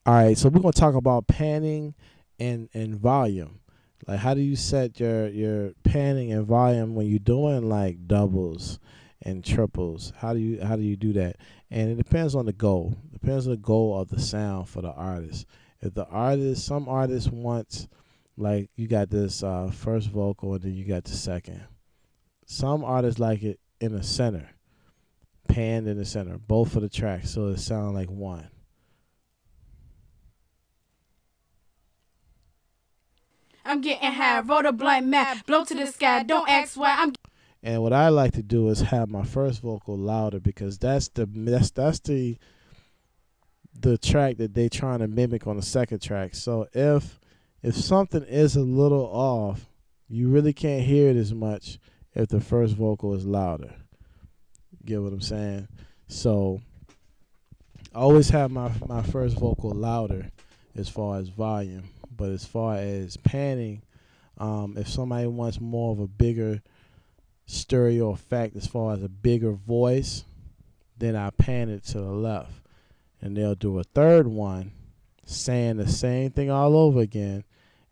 All right, so we're gonna talk about panning and volume. Like, how do you set your panning and volume when you're doing like doubles and triples? How do you do that? And it depends on the goal. Depends on the goal of the sound for the artist. If the artist, some artists want, like, you got this first vocal and then you got the second. Some artists like it in the center, panned in the center, both of the tracks, so it sounds like one. I'm getting high, wrote a blunt map, blow to the sky, don't ask why I'm. And what I like to do is have my first vocal louder, because that's the track that they trying to mimic on the second track. So if something is a little off, you really can't hear it as much if the first vocal is louder. Get what I'm saying? So I always have my first vocal louder as far as volume. But as far as panning, if somebody wants more of a bigger stereo effect, as far as a bigger voice, then I pan it to the left. And they'll do a third one saying the same thing all over again,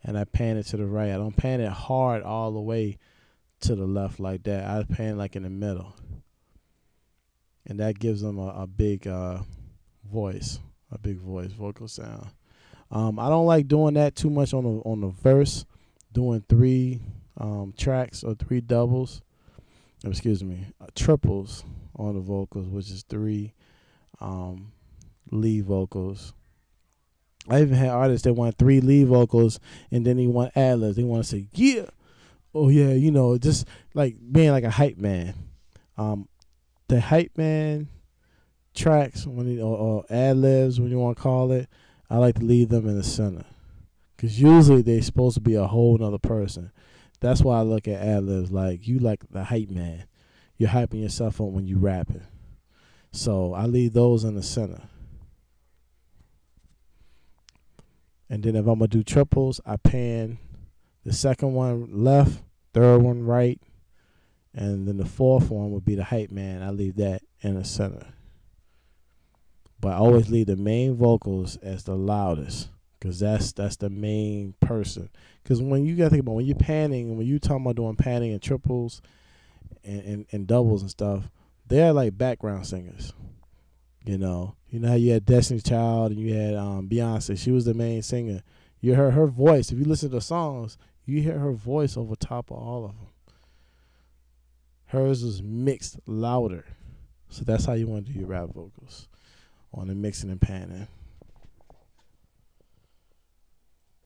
and I pan it to the right. I don't pan it hard all the way to the left like that. I pan like in the middle. And that gives them a big voice, vocal sound. I don't like doing that too much on the verse, doing three tracks or three doubles. Excuse me, triples on the vocals, which is three lead vocals. I even had artists that want three lead vocals and then they want ad-libs. They want to say, yeah, oh yeah, just like being like a hype man. The hype man tracks, or ad-libs, when you want to call it, I like to leave them in the center, because usually they're supposed to be a whole nother person. That's why I look at ad-libs like you like the hype man. You're hyping yourself up when you rapping. So I leave those in the center. And then if I'm going to do triples, I pan the second one left, third one right, and then the fourth one would be the hype man. I leave that in the center. But I always leave the main vocals as the loudest, because that's the main person. Because when you got to think about when you're panning, when you talking about doing panning and triples and doubles and stuff, they're like background singers. You know how you had Destiny's Child and you had Beyonce. She was the main singer. You heard her voice. If you listen to the songs, you hear her voice over top of all of them. Hers was mixed louder. So that's how you want to do your rap vocals, on the mixing and panning.